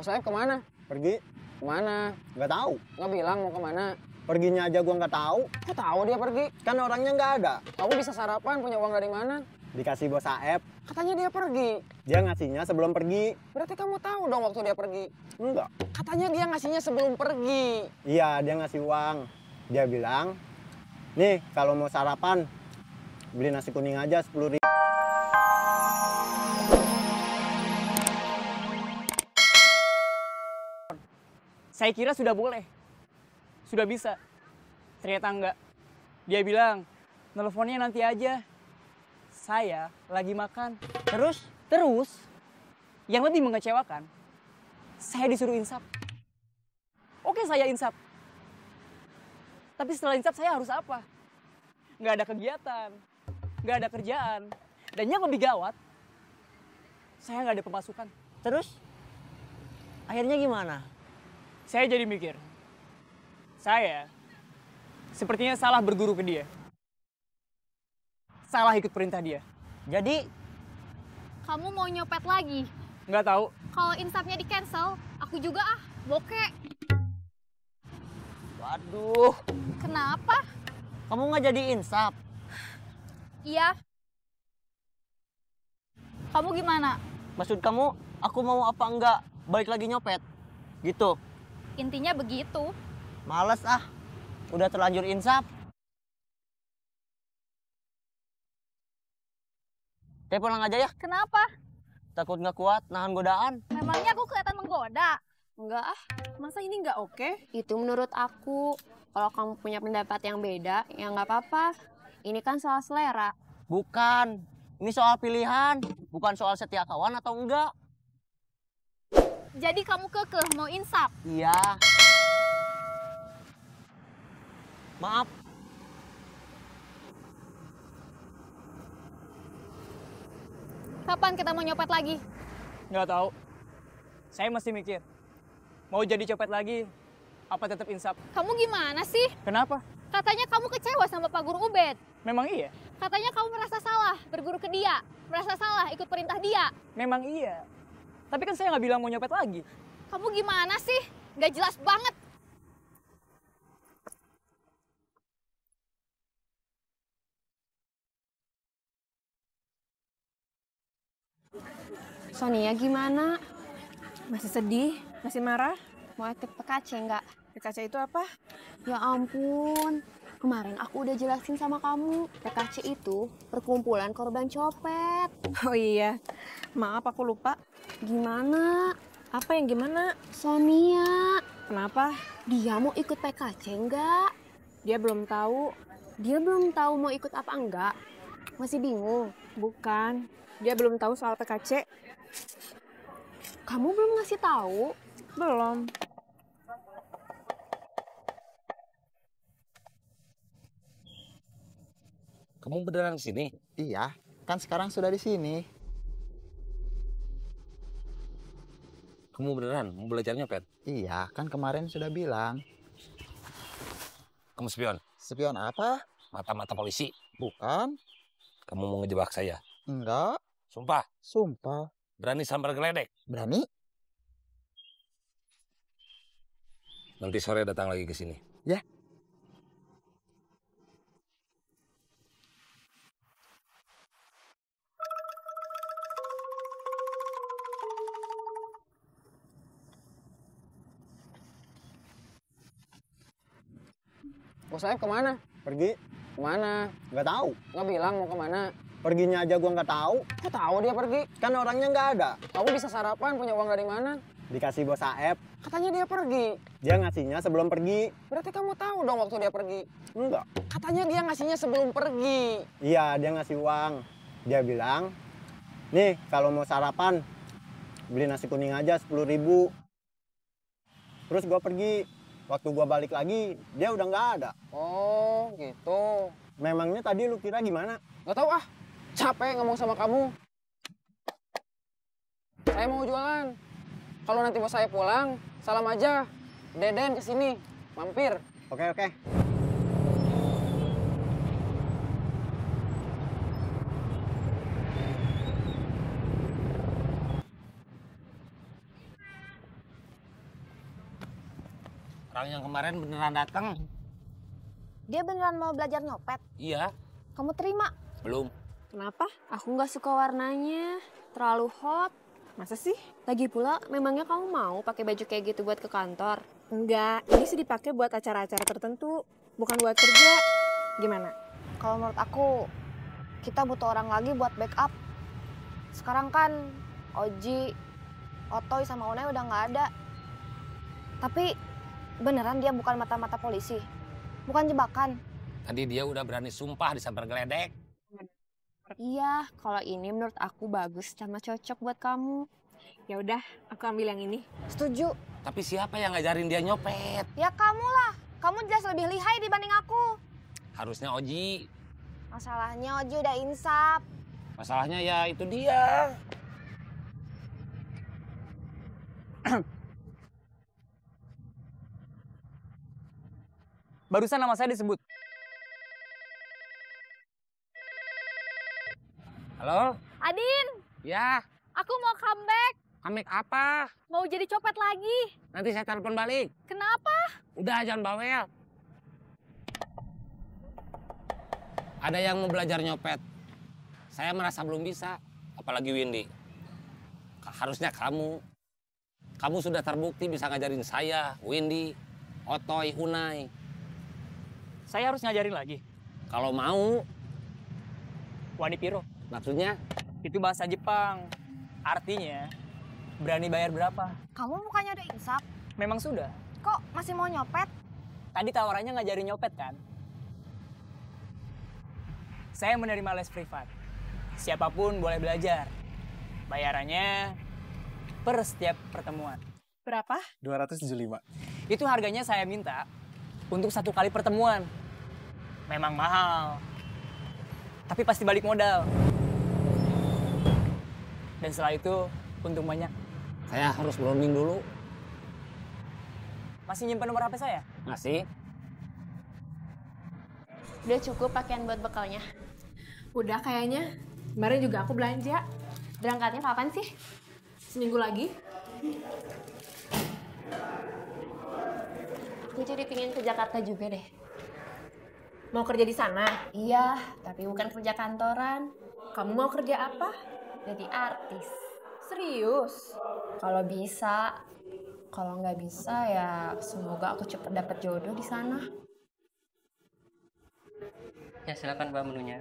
Bos Saeb kemana? Pergi? Kemana? Nggak tahu. Nggak bilang mau kemana. Perginya aja gua nggak tahu. Kok tahu dia pergi? Kan orangnya nggak ada. Kamu bisa sarapan, punya uang dari mana? Dikasih bos Saeb. Katanya dia pergi. Dia ngasihnya sebelum pergi. Berarti kamu tahu dong waktu dia pergi. Enggak. Katanya dia ngasihnya sebelum pergi. Iya, dia ngasih uang. Dia bilang, nih kalau mau sarapan, beli nasi kuning aja 10.000. Saya kira sudah boleh, sudah bisa. Ternyata enggak. Dia bilang, nelponnya nanti aja. Saya lagi makan. Terus, yang lebih mengecewakan, saya disuruh insap. Oke, saya insap. Tapi setelah insap saya harus apa? Nggak ada kegiatan, nggak ada kerjaan. Dan yang lebih gawat, saya nggak ada pemasukan. Terus, akhirnya gimana? Saya jadi mikir, saya sepertinya salah berguru ke dia. Salah ikut perintah dia. Jadi, Kamu mau nyopet lagi? Nggak tahu. Kalau insapnya di cancel, aku juga bokeh. waduh, Kenapa? kamu nggak jadi insap? Iya. Kamu gimana? Maksud kamu, aku mau apa enggak balik lagi nyopet? Gitu, Intinya begitu. males udah terlanjur insap. Teh pulang aja ya, Kenapa? takut nggak kuat nahan godaan. Memangnya aku kelihatan menggoda? Enggak masa ini nggak oke? Itu menurut aku. Kalau kamu punya pendapat yang beda, ya nggak apa-apa. Ini kan soal selera. Bukan, ini soal pilihan, bukan soal setia kawan atau enggak. Jadi kamu kekeh mau insap? Iya. Maaf, Kapan kita mau nyopet lagi? Nggak tahu. Saya masih mikir, mau jadi copet lagi, apa tetap insap? Kamu gimana sih? Kenapa? Katanya kamu kecewa sama Pak Guru Ubed. Memang iya? Katanya kamu merasa salah berguru ke dia. Merasa salah ikut perintah dia. Memang iya. Tapi kan saya nggak bilang mau nyopet lagi. Kamu gimana sih? Nggak jelas banget. Sonia gimana? Masih sedih? Masih marah? Mau ikut PKC nggak? PKC itu apa? Ya ampun. Kemarin aku udah jelasin sama kamu. PKC itu perkumpulan korban copet. Oh iya, maaf aku lupa. Gimana? Apa yang gimana? Sonia. Kenapa? Dia mau ikut PKC nggak? Dia belum tahu. Dia belum tahu mau ikut apa enggak. Masih bingung. Bukan, dia belum tahu soal PKC. Kamu belum ngasih tahu? Belum. Kamu beneran kesini? Iya, kan sekarang sudah di sini. Kamu beneran mau belajar nyopet? Iya, kan kemarin sudah bilang. Kamu spion? Spion apa? Mata-mata polisi? Bukan. Kamu mau ngejebak saya? Enggak. Sumpah? Sumpah. Berani sambar geledek? Berani? Nanti sore datang lagi ke sini. Ya. Bos Saeb kemana? Pergi? Kemana? Nggak tahu. Nggak bilang mau kemana. Perginya aja gua nggak tahu. Kok tahu dia pergi? Kan orangnya nggak ada. Kamu bisa sarapan, punya uang dari mana? Dikasih bos Saeb. Katanya dia pergi. Dia ngasihnya sebelum pergi. Berarti kamu tahu dong waktu dia pergi. Enggak. Katanya dia ngasihnya sebelum pergi. Iya, dia ngasih uang. Dia bilang, nih kalau mau sarapan, beli nasi kuning aja 10.000. Terus gua pergi. Waktu gua balik lagi, dia udah nggak ada. Oh, gitu. Memangnya tadi lu kira gimana? Nggak tahu ah. Capek ngomong sama kamu. Saya mau jualan. Kalau nanti bos saya pulang, salam aja. Deden kesini, mampir. Oke, oke. Orang yang kemarin beneran datang. Dia beneran mau belajar nyopet? Iya. Kamu terima? Belum. Kenapa? Aku nggak suka warnanya, terlalu hot. Masa sih? Lagi pula, memangnya kamu mau pakai baju kayak gitu buat ke kantor? Enggak, ini sih dipakai buat acara-acara tertentu, bukan buat kerja. Gimana? Kalau menurut aku, kita butuh orang lagi buat backup. Sekarang kan Oji, Otoy sama Unai udah nggak ada. Tapi beneran dia bukan mata-mata polisi, bukan jebakan. Tadi dia udah berani sumpah disambar geledek. Iya, kalau ini menurut aku bagus sama cocok buat kamu. Ya udah, aku ambil yang ini. Setuju. Tapi siapa yang ngajarin dia nyopet? Ya kamu lah, kamu jelas lebih lihai dibanding aku. Harusnya Oji. Masalahnya Oji udah insaf. Masalahnya ya itu dia. Barusan nama saya disebut. Halo? Adin, Ya, aku mau comeback. comeback apa? Mau jadi copet lagi. Nanti saya telepon balik. Kenapa? Udah, jangan bawel. Ada yang mau belajar nyopet. Saya merasa belum bisa, apalagi Windy. Harusnya kamu. Kamu sudah terbukti bisa ngajarin saya, Windy, Otoy, Unai. Saya harus ngajarin lagi. Kalau mau, Wanipiro. maksudnya Itu bahasa Jepang. Artinya, berani bayar berapa? Kamu mukanya udah insaf, Memang sudah. kok masih mau nyopet? Tadi tawarannya ngajarin nyopet kan? Saya menerima les privat. Siapapun boleh belajar. Bayarannya per setiap pertemuan. Berapa? 275. Itu harganya saya minta untuk 1 kali pertemuan. Memang mahal. Tapi pasti balik modal. Dan setelah itu untung banyak. saya harus browsing dulu. Masih nyimpen nomor HP saya? Masih? Udah cukup pakaian buat bekalnya. Udah kayaknya. Kemarin juga aku belanja. Berangkatnya kapan sih? Seminggu lagi. Aku jadi pingin ke Jakarta juga deh. Mau kerja di sana? Iya, tapi bukan kerja kantoran. Kamu mau kerja apa? Jadi artis. Serius? Kalau bisa. Kalau nggak bisa ya semoga aku cepet dapet jodoh di sana. Ya silakan Mbak menunya.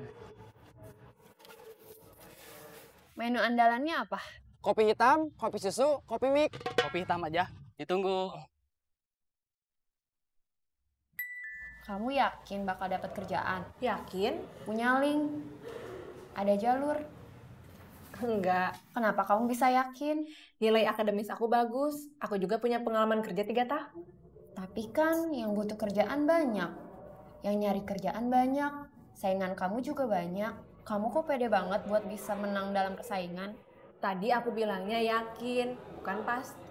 Menu andalannya apa? Kopi hitam, kopi susu, kopi mik. Kopi hitam aja. Ditunggu. Kamu yakin bakal dapet kerjaan? Yakin? Punya link? Ada jalur? Enggak. Kenapa kamu bisa yakin? Nilai akademis aku bagus. Aku juga punya pengalaman kerja 3 tahun. Tapi kan yang butuh kerjaan banyak. Yang nyari kerjaan banyak. Saingan kamu juga banyak. Kamu kok pede banget buat bisa menang dalam persaingan? Tadi aku bilangnya yakin, bukan pasti.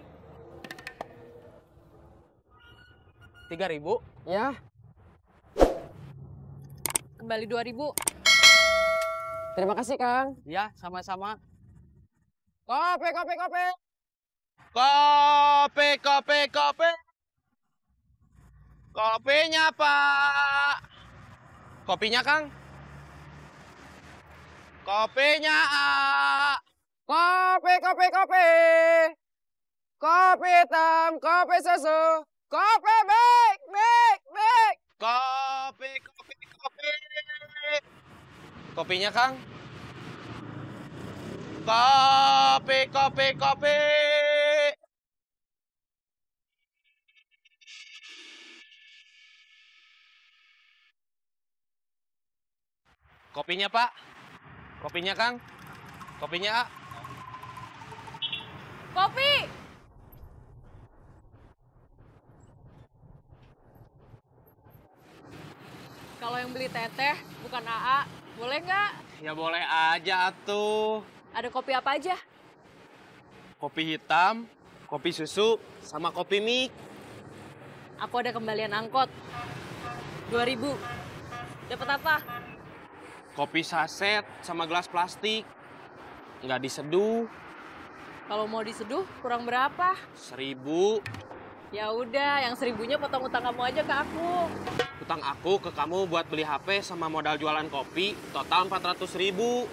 3.000. Ya, Kembali 2.000. terima kasih Kang. Ya, sama-sama. Kopi, kopi, kopi. Kopi, kopi, kopi. Kopinya, Pak. Kopinya, Kang. Kopinya, A. Kopi, kopi, kopi. Kopi hitam, kopi susu, kopi mik, mik, mik. Kopi, kopi, kopi. Kopinya, Kang. Kopi, kopi, kopi. Kopinya, Pak. Kopinya, Kang. Kopinya, A. Kopi! Kalau yang beli teteh bukan AA, boleh nggak? Ya boleh aja atuh. Ada kopi apa aja? Kopi hitam, kopi susu, sama kopi mik. Aku ada kembalian angkot. 2.000. Dapat apa? Kopi saset sama gelas plastik. Nggak diseduh. Kalau mau diseduh kurang berapa? 1.000. Ya udah, yang 1000-nya potong utang kamu aja ke aku. Utang aku ke kamu buat beli HP sama modal jualan kopi, total 400.000.